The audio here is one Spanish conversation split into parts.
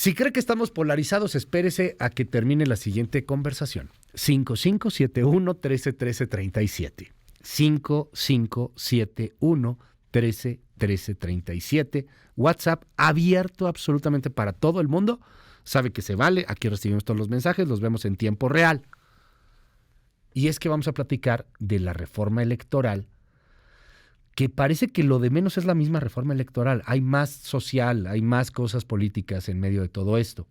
Si cree que estamos polarizados, espérese a que termine la siguiente conversación. 5571-131337. 5571-131337. WhatsApp abierto absolutamente para todo el mundo. Sabe que se vale. Aquí recibimos todos los mensajes, los vemos en tiempo real. Y es que vamos a platicar de la reforma electoral, que parece que lo de menos es la misma reforma electoral. Hay más social, hay más cosas políticas en medio de todo esto.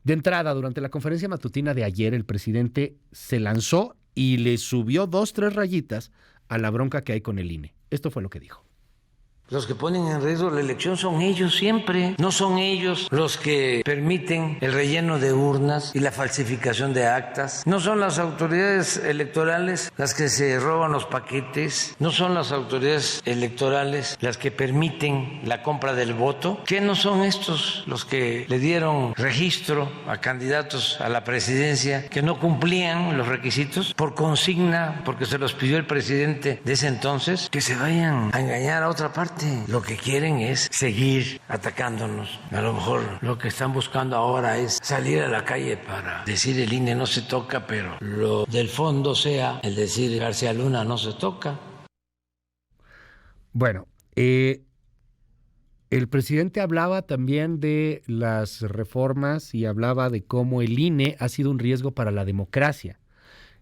De entrada, durante la conferencia matutina de ayer, el presidente se lanzó y le subió 2-3 rayitas a la bronca que hay con el INE. Esto fue lo que dijo. Los que ponen en riesgo la elección son ellos siempre. No son ellos los que permiten el relleno de urnas y la falsificación de actas. No son las autoridades electorales las que se roban los paquetes. No son las autoridades electorales las que permiten la compra del voto. ¿Qué no son estos los que le dieron registro a candidatos a la presidencia que no cumplían los requisitos por consigna, porque se los pidió el presidente de ese entonces? Que se vayan a engañar a otra parte. Lo que quieren es seguir atacándonos. A lo mejor lo que están buscando ahora es salir a la calle para decir el INE no se toca, pero lo del fondo sea el decir García Luna no se toca. Bueno, el presidente hablaba también de las reformas y hablaba de cómo el INE ha sido un riesgo para la democracia.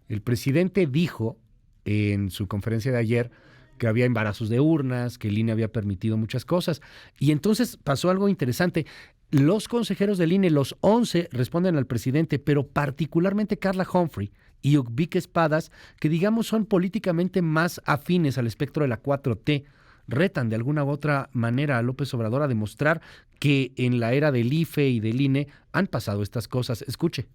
El presidente dijo en su conferencia de ayer que había embarazos de urnas, que el INE había permitido muchas cosas. Y entonces pasó algo interesante. Los consejeros del INE, los 11, responden al presidente, pero particularmente Carla Humphrey y Ubique Espadas, que digamos son políticamente más afines al espectro de la 4T, retan de alguna u otra manera a López Obrador a demostrar que en la era del IFE y del INE han pasado estas cosas. Escuche.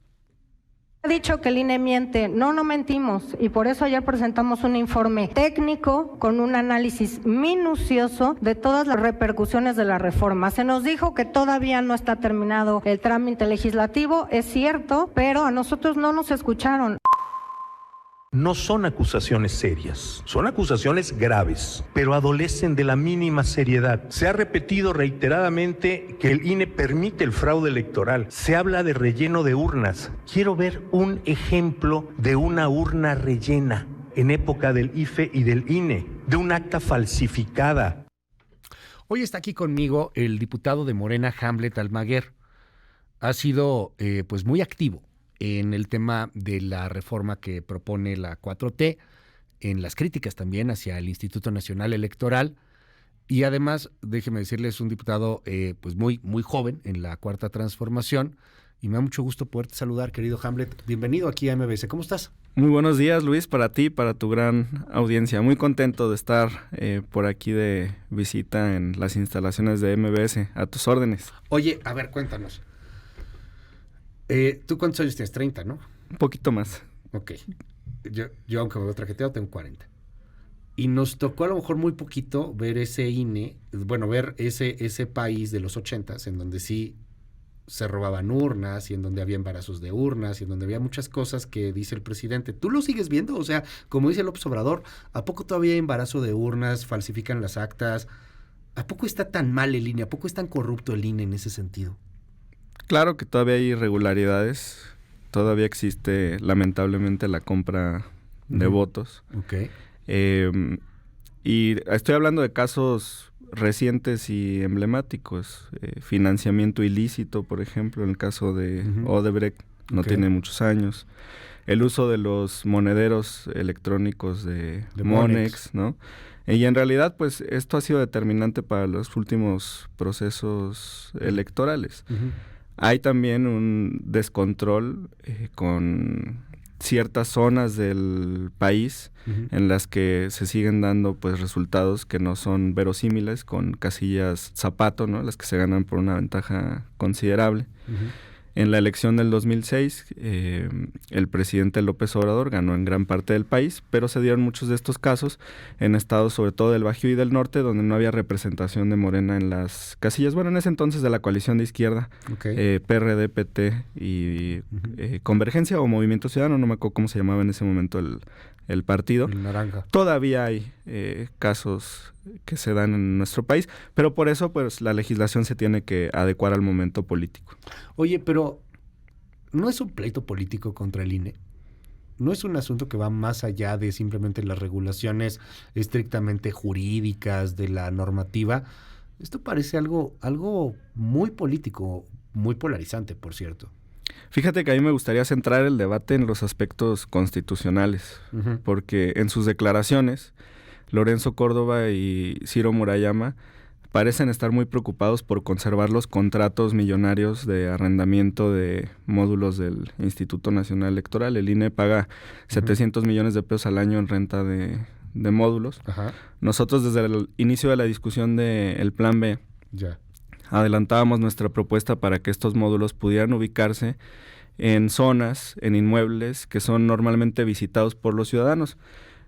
Ha dicho que el INE miente. No mentimos, y por eso ayer presentamos un informe técnico con un análisis minucioso de todas las repercusiones de la reforma. Se nos dijo que todavía no está terminado el trámite legislativo, es cierto, pero a nosotros no nos escucharon. No son acusaciones serias, son acusaciones graves, pero adolecen de la mínima seriedad. Se ha repetido reiteradamente que el INE permite el fraude electoral. Se habla de relleno de urnas. Quiero ver un ejemplo de una urna rellena en época del IFE y del INE, de un acta falsificada. Hoy está aquí conmigo el diputado de Morena, Hamlet Almaguer. Ha sido pues muy activo en el tema de la reforma que propone la 4T, en las críticas también hacia el Instituto Nacional Electoral, y además, déjeme decirles, es un diputado pues muy joven en la Cuarta Transformación, y me da mucho gusto poderte saludar, querido Hamlet. Bienvenido aquí a MBS. ¿Cómo estás? Muy buenos días, Luis, para ti y para tu gran audiencia. Muy contento de estar por aquí de visita en las instalaciones de MBS. A tus órdenes. Oye, a ver, cuéntanos. ¿Tú cuántos años tienes? 30, ¿no? Un poquito más. Ok. Yo aunque me veo trajeteado, tengo 40. Y nos tocó a lo mejor muy poquito ver ese INE, bueno, ver ese país de los 80s, en donde sí se robaban urnas y en donde había embarazos de urnas y en donde había muchas cosas que dice el presidente. ¿Tú lo sigues viendo? O sea, como dice López Obrador, ¿a poco todavía hay embarazo de urnas, falsifican las actas? ¿A poco está tan mal el INE? ¿A poco es tan corrupto el INE en ese sentido? Claro que todavía hay irregularidades, todavía existe lamentablemente la compra de votos. Okay. Y estoy hablando de casos recientes y emblemáticos, financiamiento ilícito, por ejemplo, en el caso de Odebrecht, no tiene muchos años, el uso de los monederos electrónicos de Monex, ¿no? Y en realidad, pues, esto ha sido determinante para los últimos procesos electorales. Hay también un descontrol con ciertas zonas del país en las que se siguen dando pues resultados que no son verosímiles, con casillas zapato, ¿no? Las que se ganan por una ventaja considerable. En la elección del 2006, el presidente López Obrador ganó en gran parte del país, pero se dieron muchos de estos casos en estados, sobre todo del Bajío y del Norte, donde no había representación de Morena en las casillas, bueno, en ese entonces de la coalición de izquierda, PRD, PT y Convergencia o Movimiento Ciudadano, no me acuerdo cómo se llamaba en ese momento el partido. El naranja. Todavía hay casos que se dan en nuestro país, pero por eso pues la legislación se tiene que adecuar al momento político. Oye, pero ¿no es un pleito político contra el INE? ¿No es un asunto que va más allá de simplemente las regulaciones estrictamente jurídicas de la normativa? Esto parece algo muy político, muy polarizante, por cierto. Fíjate que a mí me gustaría centrar el debate en los aspectos constitucionales, porque en sus declaraciones, Lorenzo Córdoba y Ciro Murayama parecen estar muy preocupados por conservar los contratos millonarios de arrendamiento de módulos del Instituto Nacional Electoral. El INE paga 700 millones de pesos al año en renta de módulos. Ajá. Nosotros desde el inicio de la discusión del Plan B adelantábamos nuestra propuesta para que estos módulos pudieran ubicarse en zonas, en inmuebles que son normalmente visitados por los ciudadanos.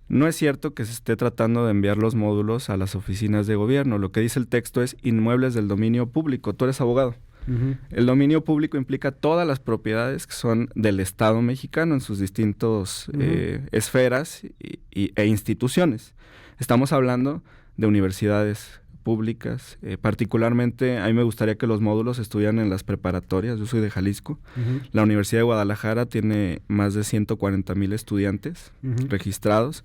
No es cierto que se esté tratando de enviar los módulos a las oficinas de gobierno. Lo que dice el texto es inmuebles del dominio público. Tú eres abogado. El dominio público implica todas las propiedades que son del Estado mexicano en sus distintas esferas e instituciones. Estamos hablando de universidades públicas, particularmente a mí me gustaría que los módulos estuvieran en las preparatorias. Yo soy de Jalisco. La Universidad de Guadalajara tiene más de 140,000 estudiantes registrados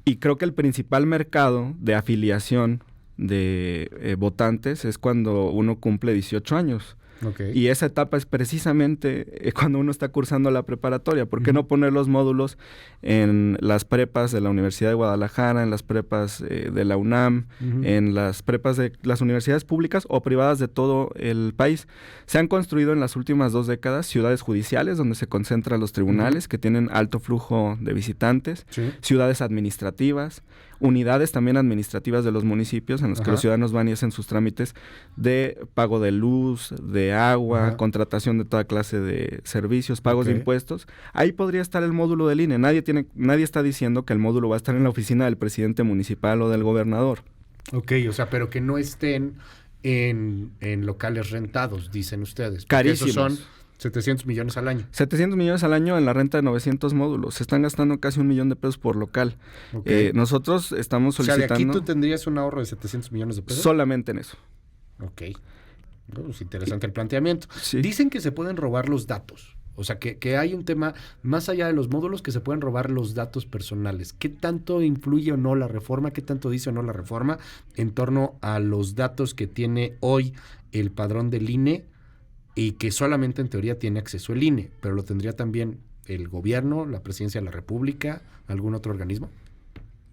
y creo que el principal mercado de afiliación de votantes es cuando uno cumple 18 años. Okay. Y esa etapa es precisamente cuando uno está cursando la preparatoria. ¿Por qué no poner los módulos en las prepas de la Universidad de Guadalajara, en las prepas de la UNAM, en las prepas de las universidades públicas o privadas de todo el país? Se han construido en las últimas 2 décadas ciudades judiciales donde se concentran los tribunales que tienen alto flujo de visitantes, ciudades administrativas, unidades también administrativas de los municipios en los que los ciudadanos van y hacen sus trámites de pago de luz, de agua, contratación de toda clase de servicios, pagos de impuestos. Ahí podría estar el módulo del INE. Nadie está diciendo que el módulo va a estar en la oficina del presidente municipal o del gobernador. Ok, o sea, pero que no estén en locales rentados, dicen ustedes. Carísimos. Esos son 700 millones al año. 700 millones al año en la renta de 900 módulos. Se están gastando casi $1 millón por local. Okay. Nosotros estamos solicitando... O sea, de aquí tú tendrías un ahorro de 700 millones de pesos. Solamente en eso. Ok. Es interesante el planteamiento. Sí. Dicen que se pueden robar los datos. O sea, que hay un tema más allá de los módulos que se pueden robar los datos personales. ¿Qué tanto influye o no la reforma? ¿Qué tanto dice o no la reforma en torno a los datos que tiene hoy el padrón del INE y que solamente en teoría tiene acceso el INE, pero lo tendría también el gobierno, la presidencia de la República, algún otro organismo?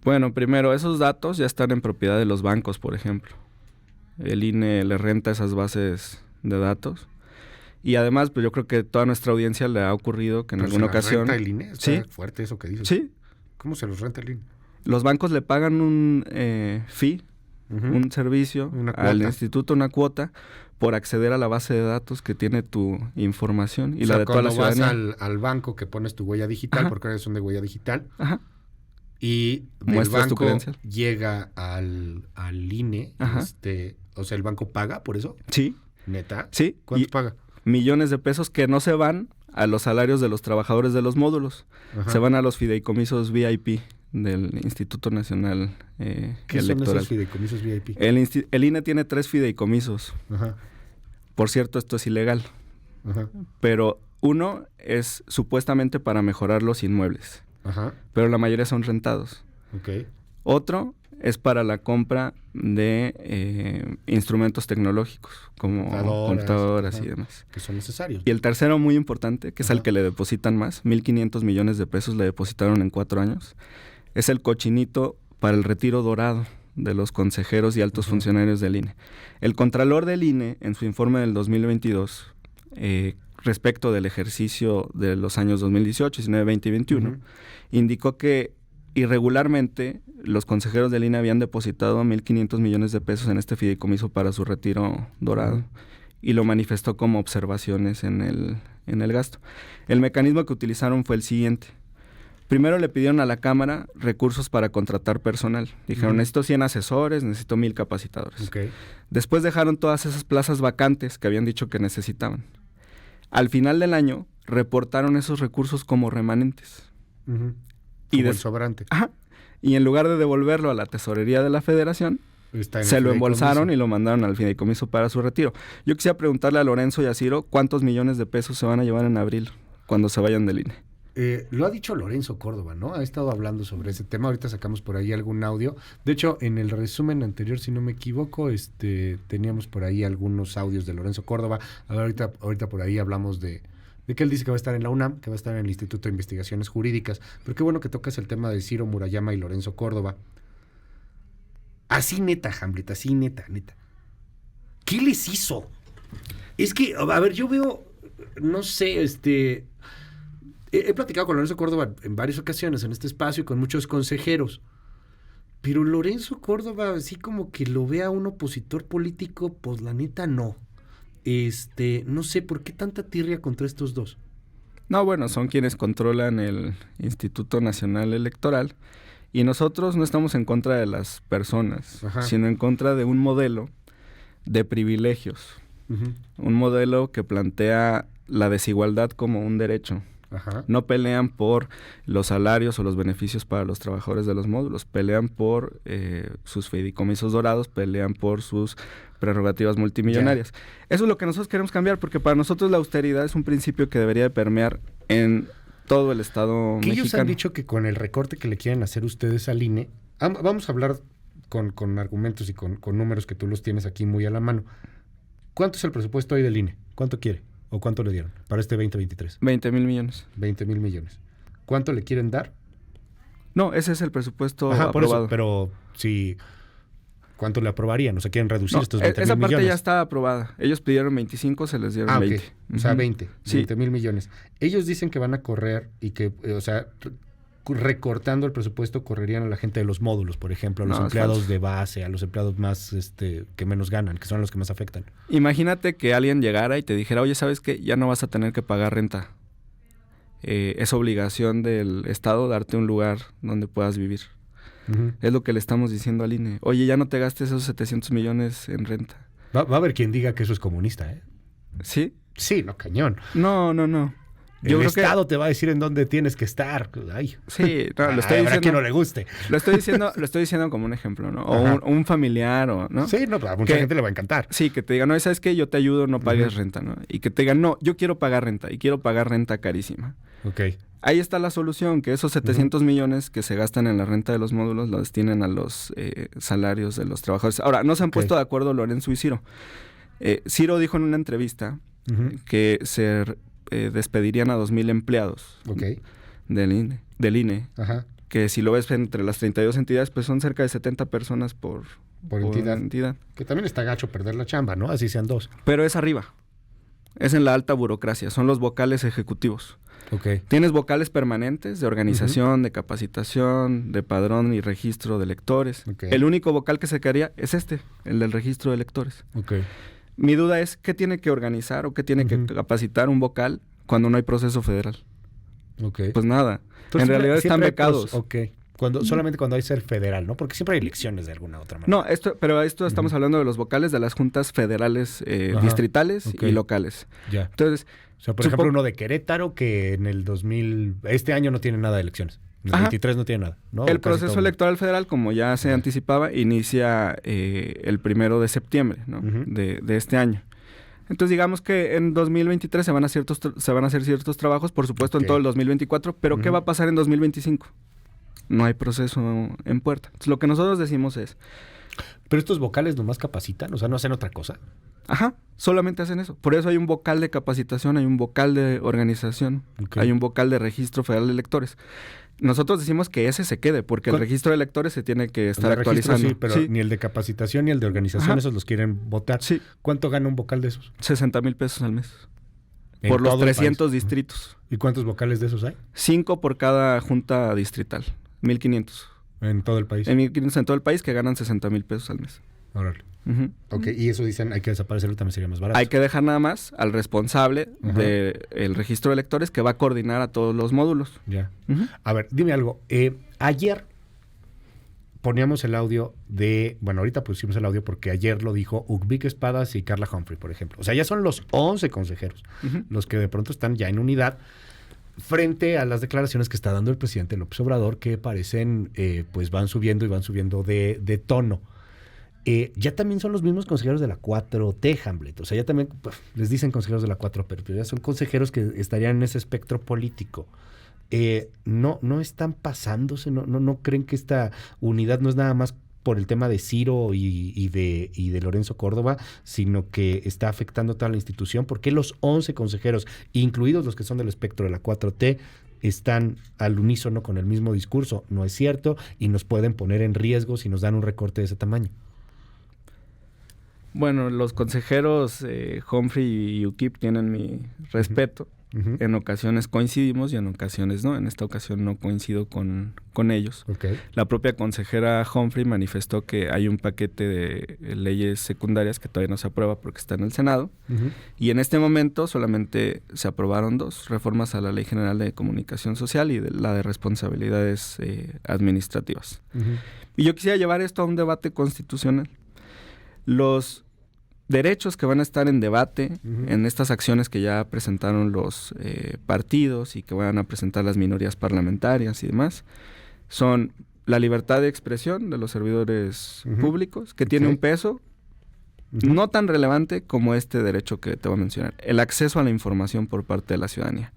Bueno, primero, esos datos ya están en propiedad de los bancos, por ejemplo. El INE le renta esas bases de datos. Y además, pues yo creo que toda nuestra audiencia le ha ocurrido que en alguna ocasión... ¿Renta el INE? Está fuerte eso que dices. Sí. ¿Cómo se los renta el INE? Los bancos le pagan un fee, un servicio al instituto, una cuota, por acceder a la base de datos que tiene tu información y la de toda la ciudadanía. Cuando vas al banco que pones tu huella digital, porque ahora son de huella digital, y el banco llega al INE, o sea, ¿el banco paga por eso? Sí. ¿Neta? Sí. ¿Cuánto paga? Millones de pesos que no se van a los salarios de los trabajadores de los módulos. Se van a los fideicomisos VIP del Instituto Nacional ¿Qué Electoral. son esos fideicomisos VIP? El INE tiene 3 fideicomisos. Por cierto, esto es ilegal. Pero uno es supuestamente para mejorar los inmuebles. Pero la mayoría son rentados. Otro es para la compra de instrumentos tecnológicos, como computadoras y demás. Que son necesarios. Y el tercero, muy importante, que es al que le depositan más, 1,500 millones de pesos le depositaron en 4 años, es el cochinito para el retiro dorado de los consejeros y altos funcionarios del INE. El Contralor del INE, en su informe del 2022, respecto del ejercicio de los años 2018, 19, 20 y 21, indicó que irregularmente los consejeros del INE habían depositado 1,500 millones de pesos en este fideicomiso para su retiro dorado y lo manifestó como observaciones en el gasto. El mecanismo que utilizaron fue el siguiente. Primero le pidieron a la Cámara recursos para contratar personal. Dijeron, necesito 100 asesores, necesito 1,000 capacitadores. Después dejaron todas esas plazas vacantes que habían dicho que necesitaban. Al final del año, reportaron esos recursos como remanentes. Como el sobrante. Y en lugar de devolverlo a la tesorería de la Federación, Se lo embolsaron y lo mandaron al fideicomiso para su retiro. Yo quisiera preguntarle a Lorenzo y a Ciro cuántos millones de pesos se van a llevar en abril cuando se vayan del INE. Lo ha dicho Lorenzo Córdoba, ¿no? Ha estado hablando sobre ese tema. Ahorita sacamos por ahí algún audio. De hecho, en el resumen anterior, si no me equivoco, teníamos por ahí algunos audios de Lorenzo Córdoba. A ver, ahorita por ahí hablamos de que él dice que va a estar en la UNAM, que va a estar en el Instituto de Investigaciones Jurídicas. Pero qué bueno que tocas el tema de Ciro Murayama y Lorenzo Córdoba. Así neta, Hamlet, así neta. ¿Qué les hizo? Es que, a ver, yo veo, no sé, he platicado con Lorenzo Córdoba en varias ocasiones en este espacio y con muchos consejeros, pero Lorenzo Córdoba, así como que lo vea un opositor político, pues la neta no. No sé, ¿por qué tanta tirria contra estos dos? No, bueno, son quienes controlan el Instituto Nacional Electoral y nosotros no estamos en contra de las personas, sino en contra de un modelo de privilegios, un modelo que plantea la desigualdad como un derecho. No pelean por los salarios o los beneficios para los trabajadores de los módulos, pelean por sus fideicomisos dorados, pelean por sus prerrogativas multimillonarias. Eso es lo que nosotros queremos cambiar, porque para nosotros la austeridad es un principio que debería de permear en todo el Estado mexicano. Ellos han dicho que con el recorte que le quieren hacer ustedes al INE, vamos a hablar con argumentos y con números que tú los tienes aquí muy a la mano. ¿Cuánto es el presupuesto hoy del INE? ¿Cuánto quiere? ¿O cuánto le dieron para este 2023? 20,000 millones. 20,000 millones. ¿Cuánto le quieren dar? No, ese es el presupuesto por aprobado. Eso, pero si... ¿Cuánto le aprobarían? O sea, quieren reducir estos 20,000 millones. Esa parte ya está aprobada. Ellos pidieron 25, se les dieron 20. Okay. O sea, 20,000 millones. Ellos dicen que van a correr y que, recortando el presupuesto, correrían a la gente de los módulos, por ejemplo, a los empleados de base, a los empleados más que menos ganan, que son los que más afectan. Imagínate que alguien llegara y te dijera, oye, ¿sabes qué? Ya no vas a tener que pagar renta. Es obligación del Estado darte un lugar donde puedas vivir. Es lo que le estamos diciendo al INE. Oye, ya no te gastes esos 700 millones en renta. Va a haber quien diga que eso es comunista, ¿eh? ¿Sí? Sí, no, cañón. No. El Estado te va a decir en dónde tienes que estar. Ay. Sí, no, lo estoy diciendo. A quien no le guste. Lo estoy diciendo como un ejemplo, ¿no? O un familiar, ¿no? Sí, no, a mucha gente le va a encantar. Sí, que te digan, no, ¿sabes qué? Yo te ayudo, no pagues renta, ¿no? Y que te digan, no, yo quiero pagar renta y quiero pagar renta carísima. Ok. Ahí está la solución, que esos 700 millones que se gastan en la renta de los módulos los destinen a los salarios de los trabajadores. Ahora, no se han puesto de acuerdo Lorenzo y Ciro. Ciro dijo en una entrevista que se despedirían a 2,000 empleados del INE. Que si lo ves entre las 32 entidades, pues son cerca de 70 personas por entidad. Que también está gacho perder la chamba, ¿no? Así sean dos. Pero es arriba. Es en la alta burocracia. Son los vocales ejecutivos. Okay. Tienes vocales permanentes de organización, de capacitación, de padrón y registro de electores. Okay. El único vocal que se quedaría es el del registro de electores. Okay. Mi duda es, ¿qué tiene que organizar o qué tiene que capacitar un vocal cuando no hay proceso federal? Okay. Pues nada. Entonces, en realidad están becados. Solamente cuando hay ser federal, ¿no? Porque siempre hay elecciones de alguna otra manera. No, pero estamos hablando de los vocales de las juntas federales distritales y locales. Ya. Entonces, o sea, por ejemplo, uno de Querétaro que en el 2000... Este año no tiene nada de elecciones. En el 23 no tiene nada, ¿no? El proceso electoral federal, como ya se anticipaba, inicia el 1 de septiembre, ¿no? de este año. Entonces, digamos que en 2023 se van a hacer ciertos trabajos, por supuesto, en todo el 2024, pero ¿qué va a pasar en 2025? No hay proceso en puerta. Entonces, lo que nosotros decimos es... ¿Pero estos vocales nomás capacitan? O sea, ¿no hacen otra cosa? Solamente hacen eso. Por eso hay un vocal de capacitación, hay un vocal de organización, hay un vocal de registro federal de electores. Nosotros decimos que ese se quede, porque el registro de electores se tiene que estar actualizando. Sí, pero ni el de capacitación ni el de organización, esos los quieren votar. Sí. ¿Cuánto gana un vocal de esos? 60,000 pesos al mes. Por los 300 distritos. ¿Y cuántos vocales de esos hay? 5 por cada junta distrital. 1,500. ¿En todo el país? 1,500 en todo el país, que ganan 60,000 pesos al mes. Órale. Ok, y eso dicen, hay que desaparecerlo, también sería más barato. Hay que dejar nada más al responsable del registro de electores, que va a coordinar a todos los módulos. Ya. A ver, dime algo. Ayer poníamos el audio de... Bueno, ahorita pusimos el audio porque ayer lo dijo Ucbic Espadas y Carla Humphrey, por ejemplo. O sea, ya son los 11 consejeros los que de pronto están ya en unidad frente a las declaraciones que está dando el presidente López Obrador, que parecen, pues van subiendo y van subiendo de tono. ya también son los mismos consejeros de la 4T, Hamlet. O sea, ya también les dicen consejeros de la 4P, pero ya son consejeros que estarían en ese espectro político. No están pasándose, no creen que esta unidad no es nada más por el tema de Ciro y de Lorenzo Córdoba, sino que está afectando a toda la institución. ¿Por qué los 11 consejeros, incluidos los que son del espectro de la 4T, están al unísono con el mismo discurso? No es cierto y nos pueden poner en riesgo si nos dan un recorte de ese tamaño. Bueno, los consejeros Humphrey y Ukip tienen mi respeto. Uh-huh. En ocasiones coincidimos y en ocasiones no. En esta ocasión no coincido con ellos. Okay. La propia consejera Humphrey manifestó que hay un paquete de leyes secundarias que todavía no se aprueba porque está en el Senado. Uh-huh. Y en este momento solamente se aprobaron 2 reformas a la Ley General de Comunicación Social y la de responsabilidades administrativas. Uh-huh. Y yo quisiera llevar esto a un debate constitucional. Los derechos que van a estar en debate en estas acciones que ya presentaron los partidos y que van a presentar las minorías parlamentarias y demás, son la libertad de expresión de los servidores públicos, que tiene un peso no tan relevante como este derecho que te voy a mencionar, el acceso a la información por parte de la ciudadanía.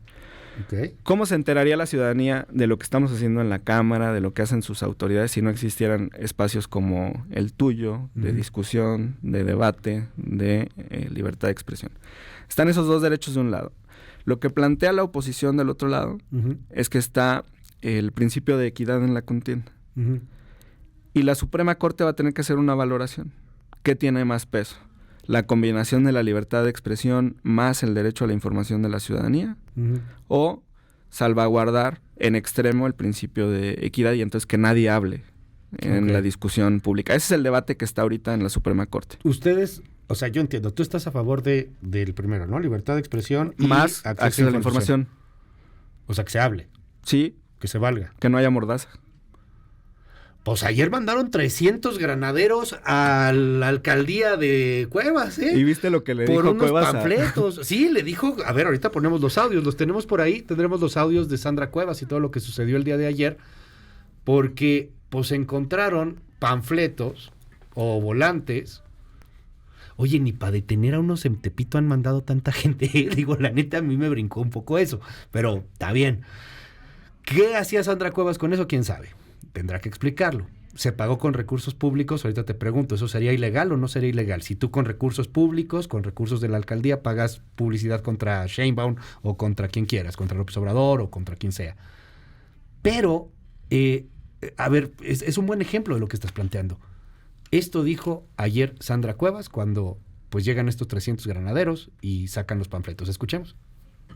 Okay. ¿Cómo se enteraría la ciudadanía de lo que estamos haciendo en la Cámara, de lo que hacen sus autoridades, si no existieran espacios como el tuyo, de discusión, de debate, de libertad de expresión? Están esos 2 derechos de un lado. Lo que plantea la oposición del otro lado es que está el principio de equidad en la contienda. Y la Suprema Corte va a tener que hacer una valoración. ¿Qué tiene más peso? ¿La combinación de la libertad de expresión más el derecho a la información de la ciudadanía? ¿O salvaguardar en extremo el principio de equidad y entonces que nadie hable en la discusión pública? Ese es el debate que está ahorita en la Suprema Corte. Ustedes, o sea, yo entiendo, tú estás a favor del primero, ¿no? Libertad de expresión y más acceso a la información. O sea, que se hable. Sí. Que se valga. Que no haya mordaza. Pues ayer mandaron 300 granaderos a la alcaldía de Cuevas, ¿eh? ¿Y viste lo que le dijo Cuevas? Por unos panfletos. Sí, le dijo, a ver, ahorita ponemos los audios, los tenemos por ahí, tendremos los audios de Sandra Cuevas y todo lo que sucedió el día de ayer, porque pues encontraron panfletos o volantes. Oye, ni para detener a unos en Tepito han mandado tanta gente. Digo, la neta, a mí me brincó un poco eso, pero está bien. ¿Qué hacía Sandra Cuevas con eso? ¿Quién sabe? Tendrá que explicarlo. Se pagó con recursos públicos. Ahorita te pregunto, ¿eso sería ilegal o no sería ilegal? Si tú con recursos públicos, con recursos de la alcaldía, pagas publicidad contra Sheinbaum o contra quien quieras, contra López Obrador o contra quien sea. Pero, a ver, es un buen ejemplo de lo que estás planteando. Esto dijo ayer Sandra Cuevas cuando pues llegan estos 300 granaderos y sacan los panfletos. Escuchemos.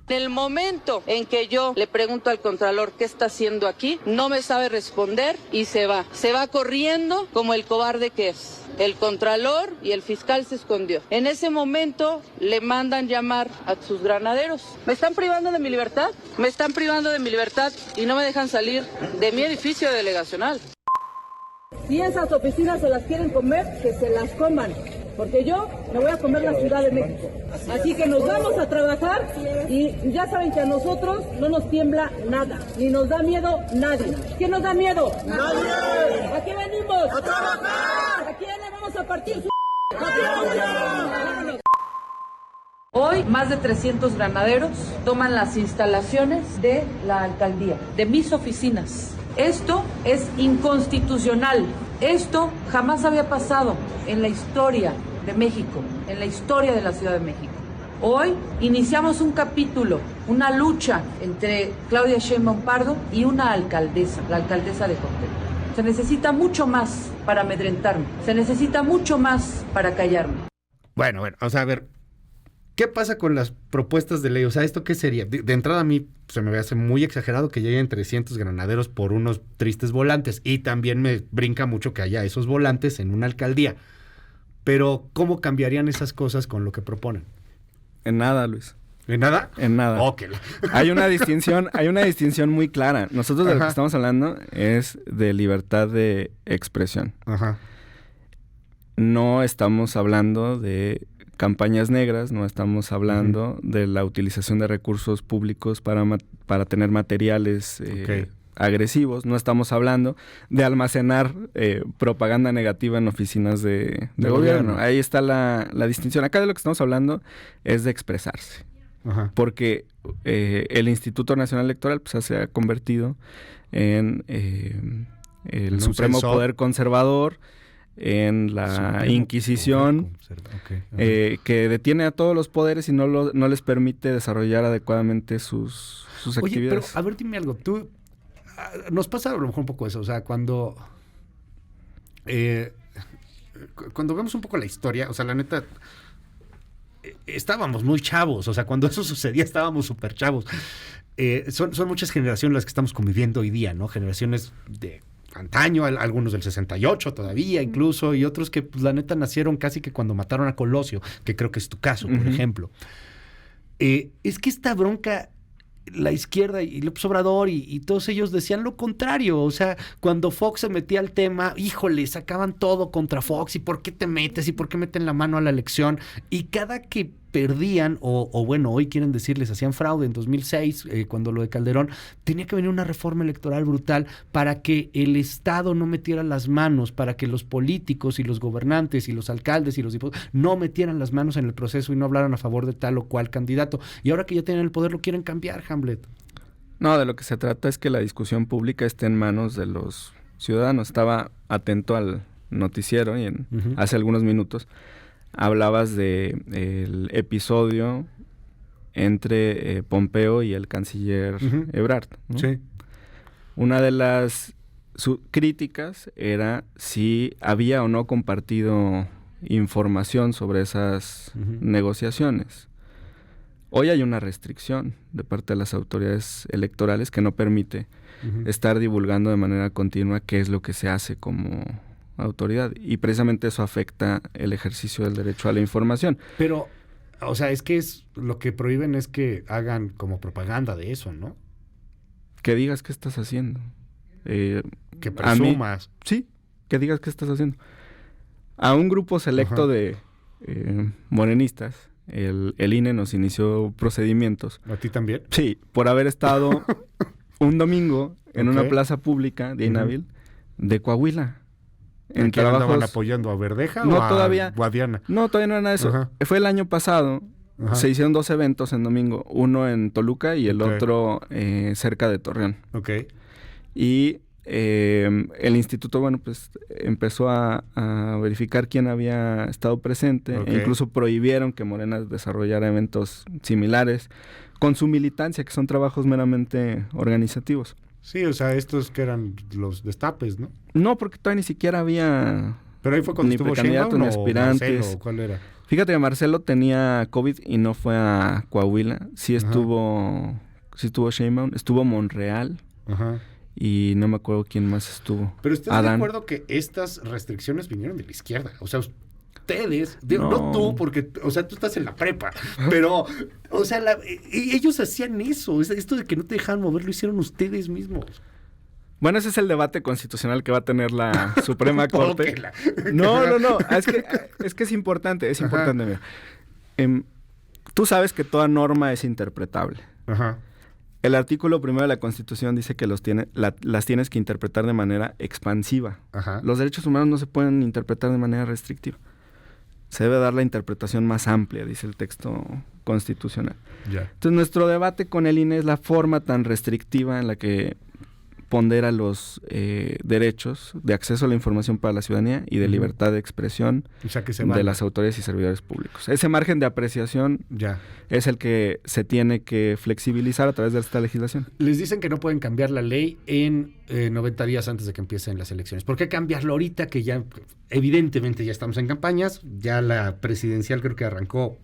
En el momento en que yo le pregunto al contralor qué está haciendo aquí, no me sabe responder y se va. Se va corriendo como el cobarde que es. El contralor y el fiscal se escondió. En ese momento le mandan llamar a sus granaderos. ¿Me están privando de mi libertad? Me están privando de mi libertad y no me dejan salir de mi edificio delegacional. Si esas oficinas se las quieren comer, que se las coman. Porque yo me voy a comer la Ciudad de México. Así que nos vamos a trabajar y ya saben que a nosotros no nos tiembla nada, ni nos da miedo nadie. ¿Quién nos da miedo? ¡Nadie! ¿A qué venimos? ¡A trabajar! ¿A quién le vamos a partir su... Hoy, más de 300 granaderos toman las instalaciones de la alcaldía, de mis oficinas. Esto es inconstitucional. Esto jamás había pasado en la historia de México, en la historia de la Ciudad de México. Hoy iniciamos un capítulo, una lucha entre Claudia Sheinbaum Pardo y una alcaldesa, la alcaldesa de Cuauhtémoc. Se necesita mucho más para amedrentarme, se necesita mucho más para callarme. Bueno, o sea, a ver, ¿qué pasa con las propuestas de ley? O sea, ¿esto qué sería? De entrada a mí se me hace muy exagerado que lleguen 300 granaderos por unos tristes volantes. Y también me brinca mucho que haya esos volantes en una alcaldía. Pero, ¿cómo cambiarían esas cosas con lo que proponen? En nada, Luis. ¿En nada? En nada. Okay. Hay una distinción muy clara. Nosotros de lo que estamos hablando es de libertad de expresión. Ajá. No estamos hablando de campañas negras, no estamos hablando de la utilización de recursos públicos para tener materiales agresivos. No estamos hablando de almacenar propaganda negativa en oficinas de gobierno. Ahí está la distinción. Acá de lo que estamos hablando es de expresarse. Ajá. Porque el Instituto Nacional Electoral pues, se ha convertido en el Supremo Poder Conservador, en la Inquisición, que detiene a todos los poderes y no les permite desarrollar adecuadamente sus actividades. Pero a ver, dime algo. Tú nos pasa a lo mejor un poco eso, o sea, cuando vemos un poco la historia, o sea, la neta, estábamos muy chavos, o sea, cuando eso sucedía estábamos súper chavos. Son muchas generaciones las que estamos conviviendo hoy día, ¿no? Generaciones de antaño, algunos del 68 todavía incluso, y otros que pues, la neta nacieron casi que cuando mataron a Colosio, que creo que es tu caso, por ejemplo. Es que esta bronca, la izquierda y López Obrador y todos ellos decían lo contrario. O sea, cuando Fox se metía al tema, híjole, sacaban todo contra Fox. ¿Y por qué te metes? ¿Y por qué meten la mano a la elección? Y cada que perdían, o bueno, hoy quieren decirles, hacían fraude en 2006, cuando lo de Calderón, tenía que venir una reforma electoral brutal para que el Estado no metiera las manos, para que los políticos y los gobernantes y los alcaldes y los diputados no metieran las manos en el proceso y no hablaran a favor de tal o cual candidato. Y ahora que ya tienen el poder, lo quieren cambiar, Hamlet. No, de lo que se trata es que la discusión pública esté en manos de los ciudadanos. Estaba atento al noticiero y hace algunos minutos hablabas de el episodio entre Pompeo y el canciller Ebrard, ¿no? Sí. Una de las críticas era si había o no compartido información sobre esas negociaciones. Hoy hay una restricción de parte de las autoridades electorales que no permite estar divulgando de manera continua qué es lo que se hace como autoridad, y precisamente eso afecta el ejercicio del derecho a la información. Pero, o sea, es que lo que prohíben es que hagan como propaganda de eso, ¿no? Que digas qué estás haciendo. Que presumas. Sí, que digas qué estás haciendo. A un grupo selecto de morenistas, el INE nos inició procedimientos. ¿A ti también? Sí, por haber estado un domingo en una plaza pública de Inhábil de Coahuila. ¿En qué andaban apoyando a Verdeja no, o a todavía, Guadiana? No, todavía no era nada de eso. Fue el año pasado. Se hicieron 2 eventos en domingo. Uno en Toluca y el otro cerca de Torreón. Y el instituto, bueno, pues empezó a verificar quién había estado presente. E incluso prohibieron que Morena desarrollara eventos similares con su militancia, que son trabajos meramente organizativos. Sí, o sea, estos que eran los destapes, ¿no? No, porque todavía ni siquiera había... Pero ahí fue cuando estuvo precandidatos ni aspirantes. Marcelo, ¿cuál era? Fíjate que Marcelo tenía COVID y no fue a Coahuila. Sí estuvo Sheinbaum, estuvo Monreal. Y no me acuerdo quién más estuvo. Pero ¿estás de acuerdo que estas restricciones vinieron de la izquierda? O sea, ustedes, no tú, porque, o sea, tú estás en la prepa, pero, o sea, ellos hacían eso, esto de que no te dejaban mover, lo hicieron ustedes mismos. Bueno, ese es el debate constitucional que va a tener la Suprema Corte. No, es que es importante, mira. Tú sabes que toda norma es interpretable. El artículo 1 de la Constitución dice que las tienes que interpretar de manera expansiva. Los derechos humanos no se pueden interpretar de manera restrictiva. Se debe dar la interpretación más amplia, dice el texto constitucional. Entonces, nuestro debate con el INE es la forma tan restrictiva en la que pondera los derechos de acceso a la información para la ciudadanía y de libertad de expresión de las autoridades y servidores públicos. Ese margen de apreciación es el que se tiene que flexibilizar a través de esta legislación. Les dicen que no pueden cambiar la ley en 90 días antes de que empiecen las elecciones. ¿Por qué cambiarlo ahorita que ya, evidentemente ya estamos en campañas? Ya la presidencial creo que arrancó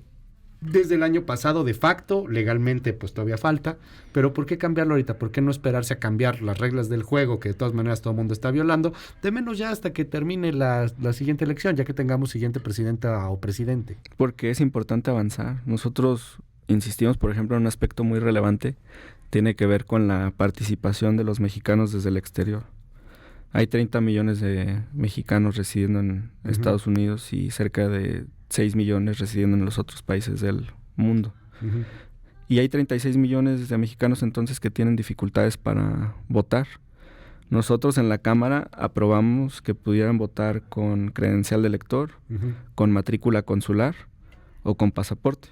desde el año pasado de facto, legalmente pues todavía falta, pero ¿por qué cambiarlo ahorita? ¿Por qué no esperarse a cambiar las reglas del juego que de todas maneras todo el mundo está violando? De menos ya hasta que termine la siguiente elección, ya que tengamos siguiente presidenta o presidente. Porque es importante avanzar. Nosotros insistimos, por ejemplo, en un aspecto muy relevante, tiene que ver con la participación de los mexicanos desde el exterior. Hay 30 millones de mexicanos residiendo en Estados Unidos y cerca de 6 millones residiendo en los otros países del mundo. y hay 36 millones de mexicanos entonces que tienen dificultades para votar. Nosotros en la Cámara aprobamos que pudieran votar con credencial de elector, con matrícula consular o con pasaporte.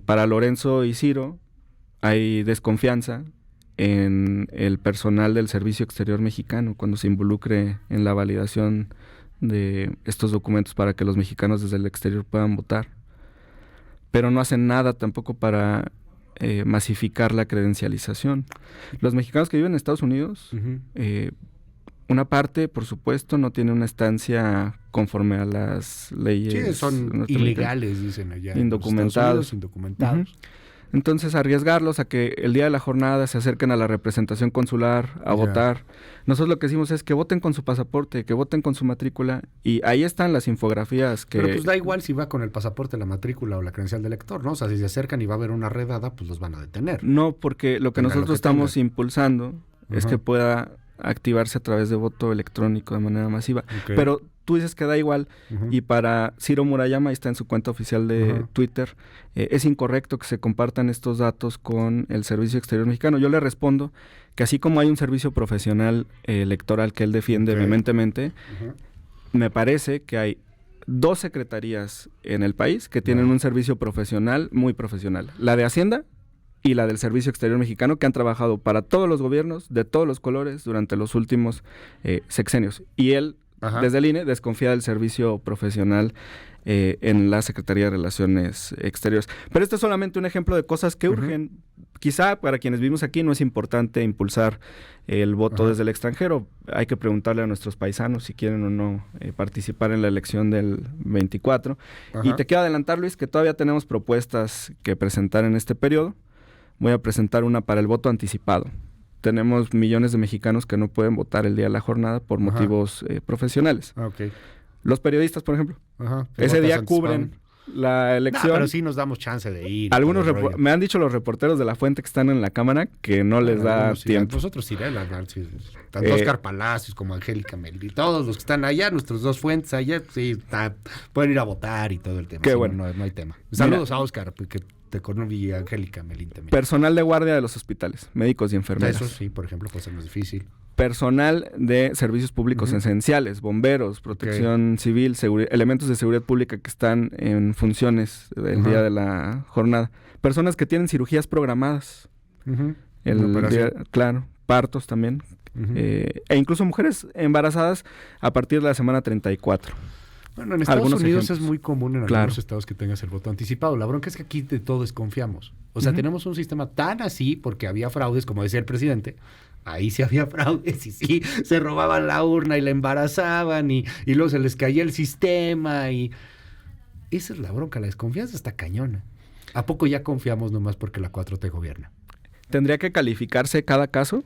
Para Lorenzo y Ciro hay desconfianza en el personal del Servicio Exterior Mexicano cuando se involucre en la validación de estos documentos para que los mexicanos desde el exterior puedan votar. Pero no hacen nada tampoco para masificar la credencialización. Los mexicanos que viven en Estados Unidos, una parte, por supuesto, no tiene una estancia conforme a las leyes. Sí, son ilegales, dicen allá. Indocumentados. Indocumentados. Entonces, arriesgarlos a que el día de la jornada se acerquen a la representación consular a votar. Nosotros lo que decimos es que voten con su pasaporte, que voten con su matrícula, y ahí están las infografías que... Pero pues da igual si va con el pasaporte, la matrícula o la credencial de elector, ¿no? O sea, si se acercan y va a haber una redada, pues los van a detener. No, porque lo que nosotros estamos impulsando es que pueda activarse a través de voto electrónico de manera masiva. Okay. Pero tú dices que da igual, y para Ciro Murayama, ahí está en su cuenta oficial de Twitter, es incorrecto que se compartan estos datos con el Servicio Exterior Mexicano. Yo le respondo que así como hay un servicio profesional electoral que él defiende vehementemente, me parece que hay 2 secretarías en el país que tienen un servicio profesional muy profesional. La de Hacienda y la del Servicio Exterior Mexicano, que han trabajado para todos los gobiernos, de todos los colores, durante los últimos sexenios. Y él, desde el INE, desconfía del servicio profesional en la Secretaría de Relaciones Exteriores. Pero este es solamente un ejemplo de cosas que urgen. Quizá para quienes vivimos aquí no es importante impulsar el voto desde el extranjero. Hay que preguntarle a nuestros paisanos si quieren o no participar en la elección del 24. Y te quiero adelantar, Luis, que todavía tenemos propuestas que presentar en este periodo. Voy a presentar una para el voto anticipado. Tenemos millones de mexicanos que no pueden votar el día de la jornada por motivos profesionales. Los periodistas, por ejemplo, ese día cubren la elección. Pero sí nos damos chance de ir. Algunos me han dicho los reporteros de La Fuente que están en la cámara que no les da tiempo. Nosotros iremos, tanto Oscar Palacios como Angélica Melí, todos los que están allá, nuestros 2 fuentes allá, sí, pueden ir a votar y todo el tema. Qué bueno. No hay tema. Saludos a Oscar, porque te conocí a Angélica Melín también. Personal de guardia de los hospitales, médicos y enfermeras. Eso sí, por ejemplo, puede ser más difícil. Personal de servicios públicos esenciales, bomberos, protección civil, elementos de seguridad pública que están en funciones el día de la jornada. Personas que tienen cirugías programadas. Claro, partos también. E incluso mujeres embarazadas a partir de la semana 34. Bueno, en Estados Unidos es muy común en algunos estados que tengas el voto anticipado. La bronca es que aquí de todo desconfiamos. O sea, tenemos un sistema tan así porque había fraudes, como decía el presidente. Ahí sí había fraudes y sí, se robaban la urna y la embarazaban y luego se les caía el sistema y... Esa es la bronca, la desconfianza está cañona. ¿A poco ya confiamos nomás porque la 4T gobierna? Tendría que calificarse cada caso.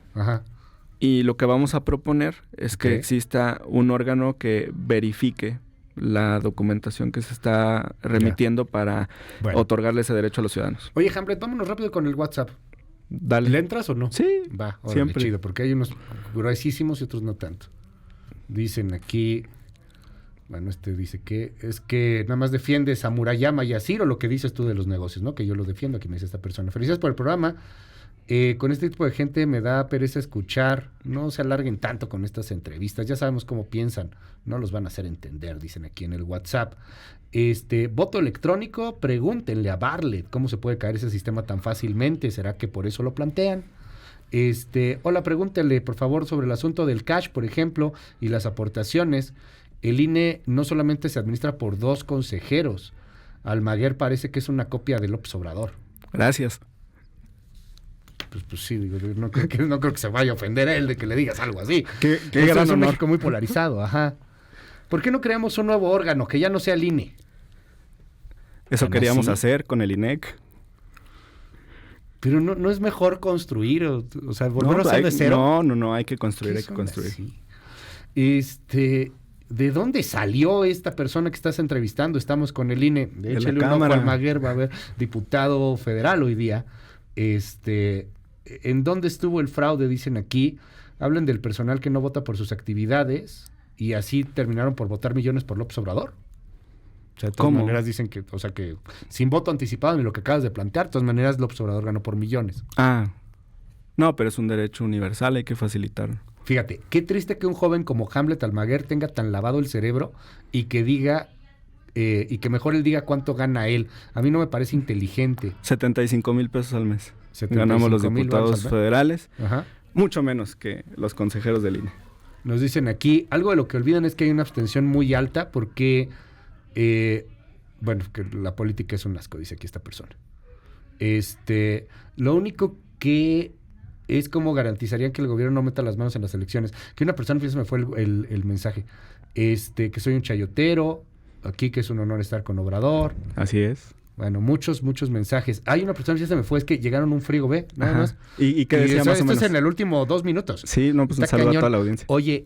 Y lo que vamos a proponer es que exista un órgano que verifique la documentación que se está remitiendo para otorgarle ese derecho a los ciudadanos. Oye, Hamlet, vámonos rápido con el WhatsApp. Dale. ¿Le entras o no? Sí, va, órale, siempre. Chido, porque hay unos gruesísimos y otros no tanto. Dicen aquí, bueno, dice que es que nada más defiendes a Murayama y a Ciro, lo que dices tú de los negocios, ¿no? Que yo lo defiendo, aquí me dice esta persona. Felicidades por el programa. Con este tipo de gente me da pereza escuchar. No se alarguen tanto con estas entrevistas. Ya sabemos cómo piensan. No los van a hacer entender, dicen aquí en el WhatsApp. Voto electrónico, pregúntenle a Bartlett cómo se puede caer ese sistema tan fácilmente. ¿Será que por eso lo plantean? Hola, pregúntenle por favor sobre el asunto del cash, por ejemplo, y las aportaciones. El INE no solamente se administra por 2 consejeros. Almaguer parece que es una copia de López Obrador. Gracias. Pues sí, digo, no creo que se vaya a ofender él de que le digas algo así. Qué gran es un honor. México muy polarizado, ¿Por qué no creamos un nuevo órgano que ya no sea el INE? Eso queríamos hacer con el INEC. Pero no es mejor construir, o sea, volver a hacer de cero. No, hay que construir, hay que construir. ¿De dónde salió esta persona que estás entrevistando? Estamos con el INE. Échale un ojo Cámara. al Almaguer, va a haber diputado federal hoy día. ¿En dónde estuvo el fraude? Dicen aquí. Hablan del personal que no vota por sus actividades y así terminaron por votar millones por López Obrador. O sea, de todas maneras dicen que, o sea, que sin voto anticipado ni lo que acabas de plantear, de todas maneras López Obrador ganó por millones. No, pero es un derecho universal, hay que facilitarlo. Fíjate, qué triste que un joven como Hamlet Almaguer tenga tan lavado el cerebro y que diga, y que mejor él diga cuánto gana él. A mí no me parece inteligente. 75,000 pesos al mes. Ganamos los diputados federales, mucho menos que los consejeros del INE. Nos dicen aquí, algo de lo que olvidan es que hay una abstención muy alta porque, bueno, que la política es un asco, dice aquí esta persona. Lo único que es como garantizarían que el gobierno no meta las manos en las elecciones. Que una persona, fíjese, me fue el mensaje, que soy un chayotero, aquí que es un honor estar con Obrador. Así es. Bueno, muchos mensajes. Hay una persona, ya se me fue, es que llegaron un frigo B, nada más. ¿Y qué decía más o menos? Esto es en el último 2 minutos. Sí, no, pues un saludo a toda la audiencia. Oye,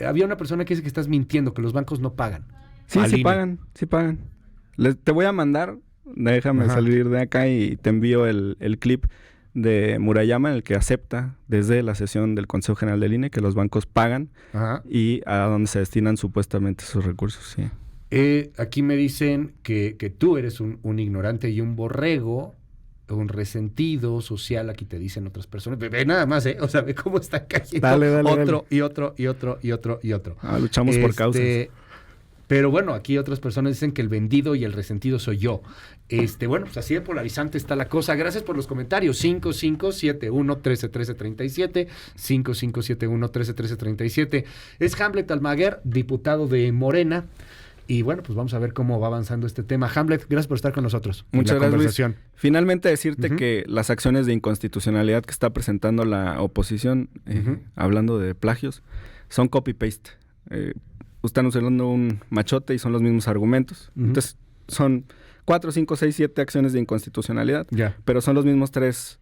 había una persona que dice que estás mintiendo, que los bancos no pagan. Sí pagan. Te voy a mandar, déjame salir de acá y te envío el clip de Murayama, en el que acepta desde la sesión del Consejo General del INE que los bancos pagan y a dónde se destinan supuestamente sus recursos, sí. Aquí me dicen que tú eres un ignorante y un borrego, un resentido social. Aquí te dicen otras personas. Ve nada más, o sea, ve cómo está cayendo otro. Y otro. Luchamos por causas. Pero bueno, aquí otras personas dicen que el vendido y el resentido soy yo. Bueno, pues así de polarizante está la cosa. Gracias por los comentarios. 5571-131337. 5571-131337. Es Hamlet Almaguer, diputado de Morena. Y bueno, pues vamos a ver cómo va avanzando este tema. Hamlet, gracias por estar con nosotros. Muchas gracias, Luis. Finalmente decirte que las acciones de inconstitucionalidad que está presentando la oposición, hablando de plagios, son copy-paste. Están usando un machote y son los mismos argumentos. Entonces, son 4, 5, 6, 7 acciones de inconstitucionalidad, pero son los mismos 3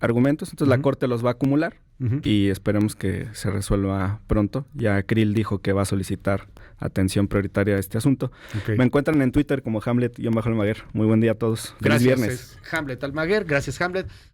argumentos. Entonces, la Corte los va a acumular y esperemos que se resuelva pronto. Ya Krill dijo que va a solicitar atención prioritaria a este asunto. Me encuentran en Twitter como Hamlet-Almaguer. Muy buen día a todos. Gracias, Feliz viernes. Hamlet Almaguer. Gracias, Hamlet.